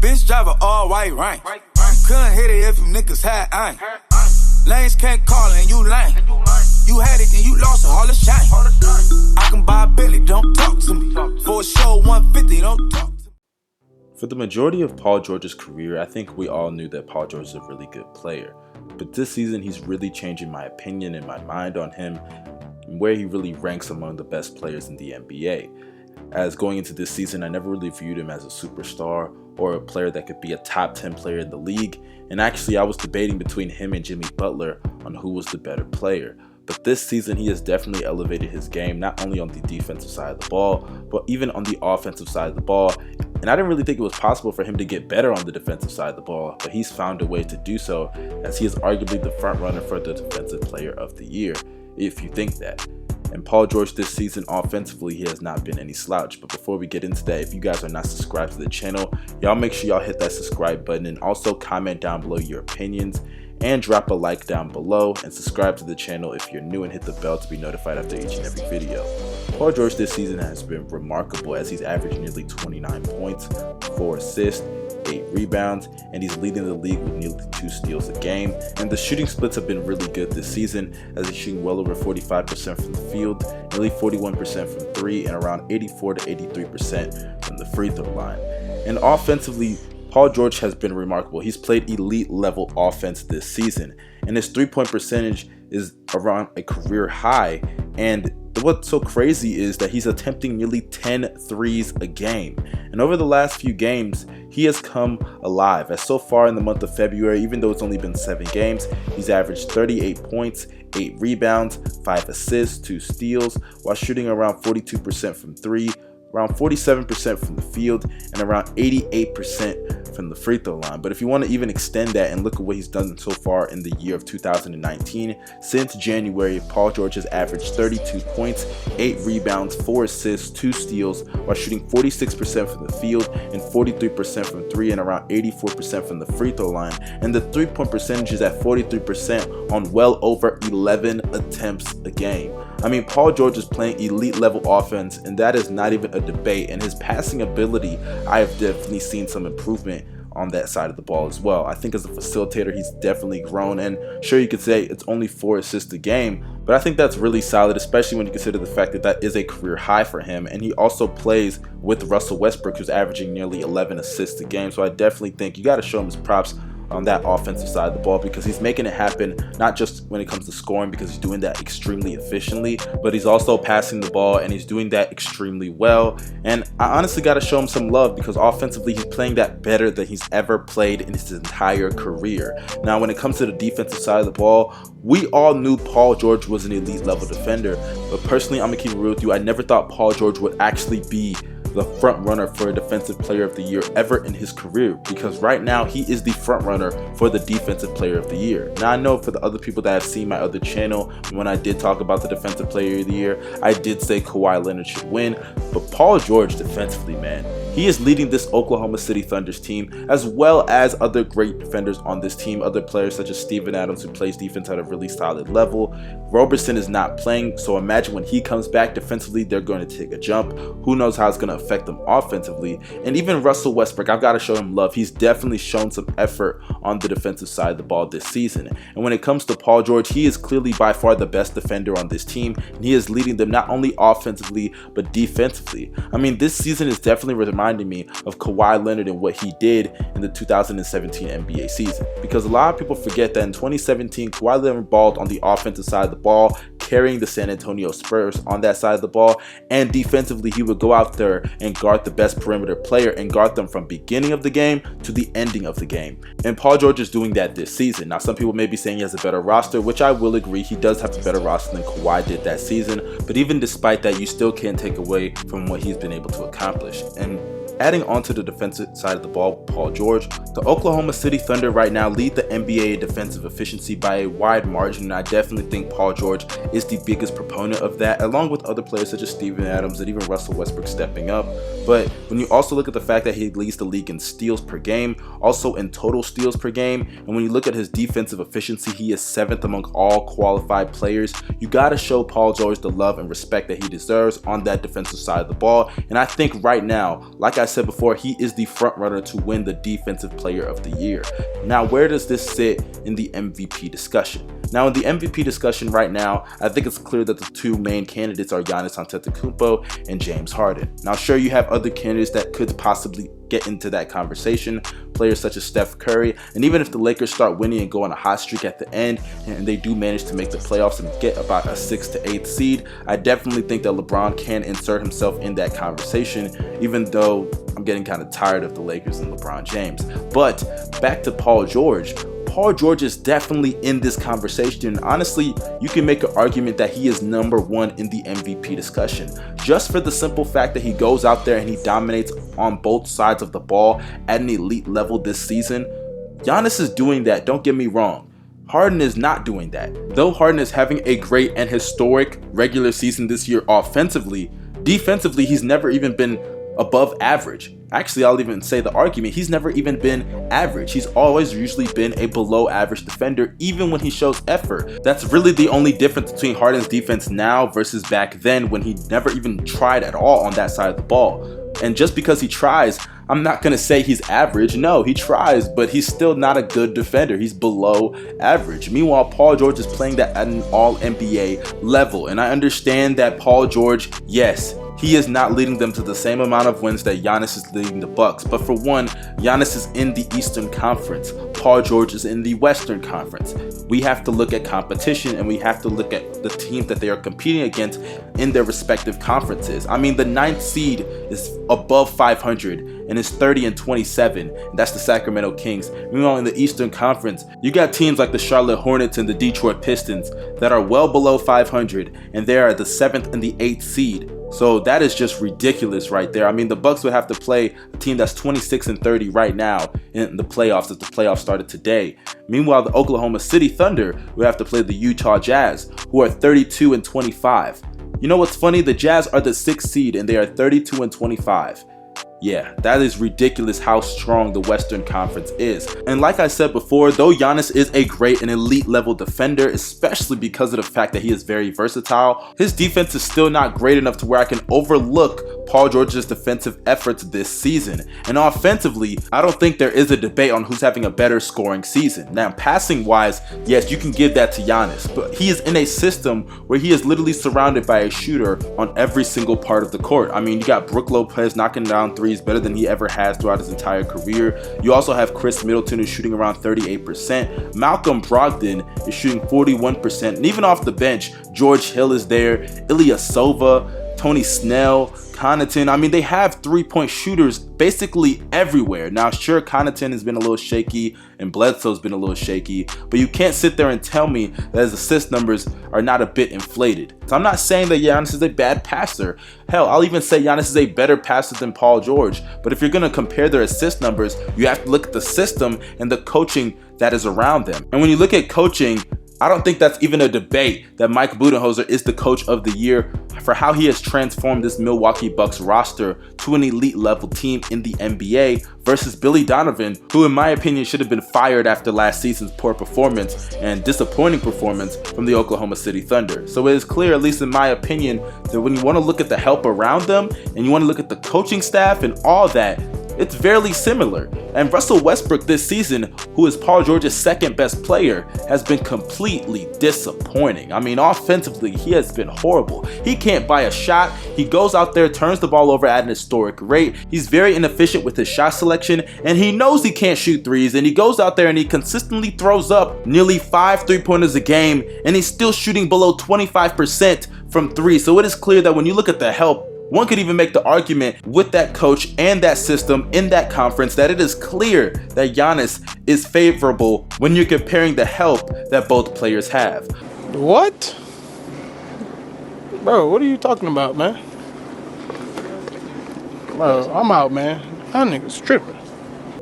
bitch drive a all white rank. Couldn't hit it if you niggas had aim. Lanes can't call and you lame. You had it and you lost it, all the shame. I can buy a Billy, don't talk to me. For a show 150, don't talk to me. For the majority of Paul George's career, I think we all knew that Paul George is a really good player. But this season, he's really changing my opinion and my mind on him, and where he really ranks among the best players in the NBA. As going into this season, I never really viewed him as a superstar or a player that could be a top 10 player in the league. And actually, I was debating between him and Jimmy Butler on who was the better player. But this season, he has definitely elevated his game, not only on the defensive side of the ball, but even on the offensive side of the ball. And I didn't really think it was possible for him to get better on the defensive side of the ball, but he's found a way to do so, as he is arguably the front runner for the Defensive Player of the Year, if you think that. And Paul George this season offensively, he has not been any slouch. But before we get into that, if you guys are not subscribed to the channel, y'all make sure y'all hit that subscribe button, and also comment down below your opinions and drop a like down below, and subscribe to the channel if you're new, and hit the bell to be notified after each and every video. Paul George this season has been remarkable, as he's averaged nearly 29 points, 4 assists, 8 rebounds, and he's leading the league with nearly 2 steals a game. And the shooting splits have been really good this season, as he's shooting well over 45% from the field, nearly 41% from 3, and around 84 to 83% from the free throw line. And offensively, Paul George has been remarkable. He's played elite level offense this season, and his 3-point percentage is around a career high. And what's so crazy is that he's attempting nearly 10 threes a game. And over the last few games, he has come alive, as so far in the month of February, even though it's only been 7 games, he's averaged 38 points, 8 rebounds, 5 assists, 2 steals, while shooting around 42% from 3, around 47% from the field, and around 88% from the free throw line. But if you want to even extend that and look at what he's done so far in the year of 2019, since January, Paul George has averaged 32 points, 8 rebounds, 4 assists, 2 steals, while shooting 46% from the field and 43% from 3, and around 84% from the free throw line. And the 3-point percentage is at 43% on well over 11 attempts a game. I mean, Paul George is playing elite level offense, and that is not even a debate. And his passing ability, I have definitely seen some improvement on that side of the ball as well. I think as a facilitator, he's definitely grown, and sure, you could say it's only 4 assists a game, but I think that's really solid, especially when you consider the fact that that is a career high for him. And he also plays with Russell Westbrook, who's averaging nearly 11 assists a game. So I definitely think you got to show him his props on that offensive side of the ball, because he's making it happen, not just when it comes to scoring, because he's doing that extremely efficiently, but he's also passing the ball, and he's doing that extremely well. And I honestly got to show him some love, because offensively he's playing that better than he's ever played in his entire career. Now, when it comes to the defensive side of the ball, we all knew Paul George was an elite level defender, but personally, I'm gonna keep it real with you, I never thought Paul George would actually be the front runner for a Defensive Player of the Year ever in his career, because right now he is the front runner for the Defensive Player of the Year. Now, I know for the other people that have seen my other channel, when I did talk about the Defensive Player of the Year, I did say Kawhi Leonard should win, but Paul George defensively, man, he is leading this Oklahoma City Thunder's team, as well as other great defenders on this team, other players such as Steven Adams, who plays defense at a really solid level. Roberson is not playing, so imagine when he comes back defensively, they're going to take a jump. Who knows how it's going to affect them offensively. And even Russell Westbrook, I've got to show him love. He's definitely shown some effort on the defensive side of the ball this season. And when it comes to Paul George, he is clearly by far the best defender on this team, and he is leading them not only offensively but defensively. I mean, this season is definitely reminding me of Kawhi Leonard and what he did in the 2017 NBA season, because a lot of people forget that in 2017 Kawhi Leonard balled on the offensive side of the ball, carrying the San Antonio Spurs on that side of the ball, and defensively he would go out there and guard the best perimeter player and guard them from beginning of the game to the ending of the game. And Paul George is doing that this season. Now, some people may be saying he has a better roster, which I will agree, he does have a better roster than Kawhi did that season, but even despite that, you still can't take away from what he's been able to accomplish. And adding on to the defensive side of the ball, Paul George, the Oklahoma City Thunder right now lead the NBA in defensive efficiency by a wide margin, and I definitely think Paul George is the biggest proponent of that, along with other players such as Steven Adams and even Russell Westbrook stepping up. But when you also look at the fact that he leads the league in steals per game, also in total steals per game, and when you look at his defensive efficiency, he is 7th among all qualified players. You got to show Paul George the love and respect that he deserves on that defensive side of the ball. And I think right now, like I said before, he is the front runner to win the Defensive Player of the Year. Now, where does this sit in the MVP discussion? Now, in the MVP discussion right now, I think it's clear that the two main candidates are Giannis Antetokounmpo and James Harden. Now, sure, you have other candidates that could possibly get into that conversation, players such as Steph Curry, and even if the Lakers start winning and go on a hot streak at the end, and they do manage to make the playoffs and get about a 6th to 8th seed, I definitely think that LeBron can insert himself in that conversation, even though I'm getting kind of tired of the Lakers and LeBron James. But back to Paul George. Paul George is definitely in this conversation. Honestly, you can make an argument that he is number one in the MVP discussion, just for the simple fact that he goes out there and he dominates on both sides of the ball at an elite level this season. Giannis is doing that, don't get me wrong. Harden is not doing that. Though Harden is having a great and historic regular season this year offensively, defensively he's never even been above average. Actually, I'll even say the argument, he's never even been average. He's always usually been a below average defender, even when he shows effort. That's really the only difference between Harden's defense now versus back then, when he never even tried at all on that side of the ball. And just because he tries, I'm not going to say he's average. No, he tries, but he's still not a good defender. He's below average. Meanwhile, Paul George is playing that at an all-NBA level. And I understand that Paul George, yes, he is not leading them to the same amount of wins that Giannis is leading the Bucks. But for one, Giannis is in the Eastern Conference. Paul George is in the Western Conference. We have to look at competition, and we have to look at the teams that they are competing against in their respective conferences. I mean, the 9th seed is above 500 and is 30-27. And that's the Sacramento Kings. Meanwhile, in the Eastern Conference, you got teams like the Charlotte Hornets and the Detroit Pistons that are well below 500, and they are the 7th and the 8th seed. So that is just ridiculous right there. I mean, the Bucks would have to play a team that's 26-30 right now in the playoffs if the playoffs started today. Meanwhile, the Oklahoma City Thunder would have to play the Utah Jazz, who are 32-25. You know what's funny? The Jazz are the 6th seed and they are 32-25. Yeah, that is ridiculous how strong the Western Conference is. And like I said before, though Giannis is a great and elite level defender, especially because of the fact that he is very versatile, his defense is still not great enough to where I can overlook Paul George's defensive efforts this season. And offensively, I don't think there is a debate on who's having a better scoring season. Now, passing wise, yes, you can give that to Giannis, but he is in a system where he is literally surrounded by a shooter on every single part of the court. I mean, you got Brook Lopez knocking down threes better than he ever has throughout his entire career. You also have Chris Middleton, who's shooting around 38%. Malcolm Brogdon is shooting 41%. And even off the bench, George Hill is there, Ilyasova, Tony Snell, Connaughton. I mean, they have three-point shooters basically everywhere. Now, sure, Connaughton has been a little shaky and Bledsoe's been a little shaky, but you can't sit there and tell me that his assist numbers are not a bit inflated. So I'm not saying that Giannis is a bad passer. Hell, I'll even say Giannis is a better passer than Paul George. But if you're going to compare their assist numbers, you have to look at the system and the coaching that is around them. And when you look at coaching, I don't think that's even a debate that Mike Budenholzer is the coach of the year for how he has transformed this Milwaukee Bucks roster to an elite level team in the NBA versus Billy Donovan, who in my opinion should have been fired after last season's poor performance and disappointing performance from the Oklahoma City Thunder. So it is clear, at least in my opinion, that when you want to look at the help around them and you want to look at the coaching staff and all that, it's fairly similar. And Russell Westbrook this season, who is Paul George's second best player, has been completely disappointing. I mean, offensively, he has been horrible. He can't buy a shot. He goes out there, turns the ball over at an historic rate. He's very inefficient with his shot selection, and he knows he can't shoot threes, and he goes out there and he consistently throws up nearly 5 3-pointers a game, and he's still shooting below 25% from three. So it is clear that when you look at the help, one could even make the argument with that coach and that system in that conference that it is clear that Giannis is favorable when you're comparing the help that both players have. What? Bro, what are you talking about, man? Bro, I'm out, man. That nigga's tripping.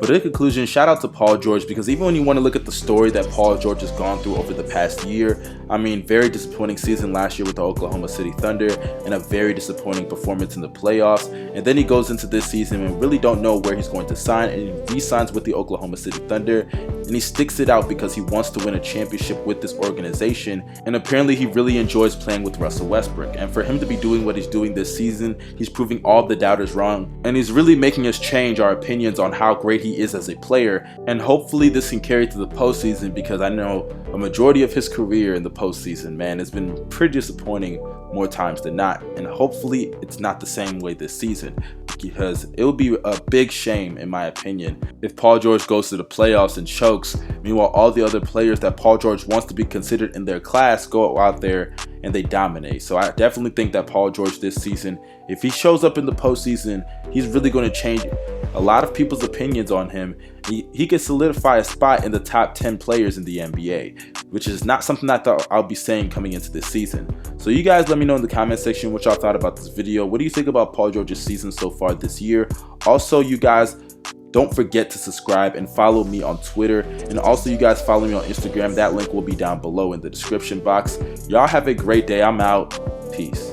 But in conclusion, shout out to Paul George, because even when you want to look at the story that Paul George has gone through over the past year, I mean, very disappointing season last year with the Oklahoma City Thunder and a very disappointing performance in the playoffs. And then he goes into this season and really don't know where he's going to sign, and he re-signs with the Oklahoma City Thunder. and he sticks it out because he wants to win a championship with this organization, and apparently he really enjoys playing with Russell Westbrook. And for him to be doing what he's doing this season, he's proving all the doubters wrong, and he's really making us change our opinions on how great he is as a player. And hopefully this can carry to the postseason, because I know a majority of his career in the postseason, man, has been pretty disappointing more times than not. And hopefully it's not the same way this season, because it would be a big shame, in my opinion, if Paul George goes to the playoffs and chokes, meanwhile all the other players that Paul George wants to be considered in their class go out there and they dominate. So I definitely think that Paul George this season, if he shows up in the postseason, he's really going to change a lot of people's opinions on him. He could solidify a spot in the top 10 players in the NBA, which is not something I thought I'll be saying coming into this season. So you guys let me know in the comment section what y'all thought about this video. What do you think about Paul George's season so far this year? Also, you guys, don't forget to subscribe and follow me on Twitter, and also you guys follow me on Instagram. That link will be down below in the description box. Y'all have a great day. I'm out. Peace.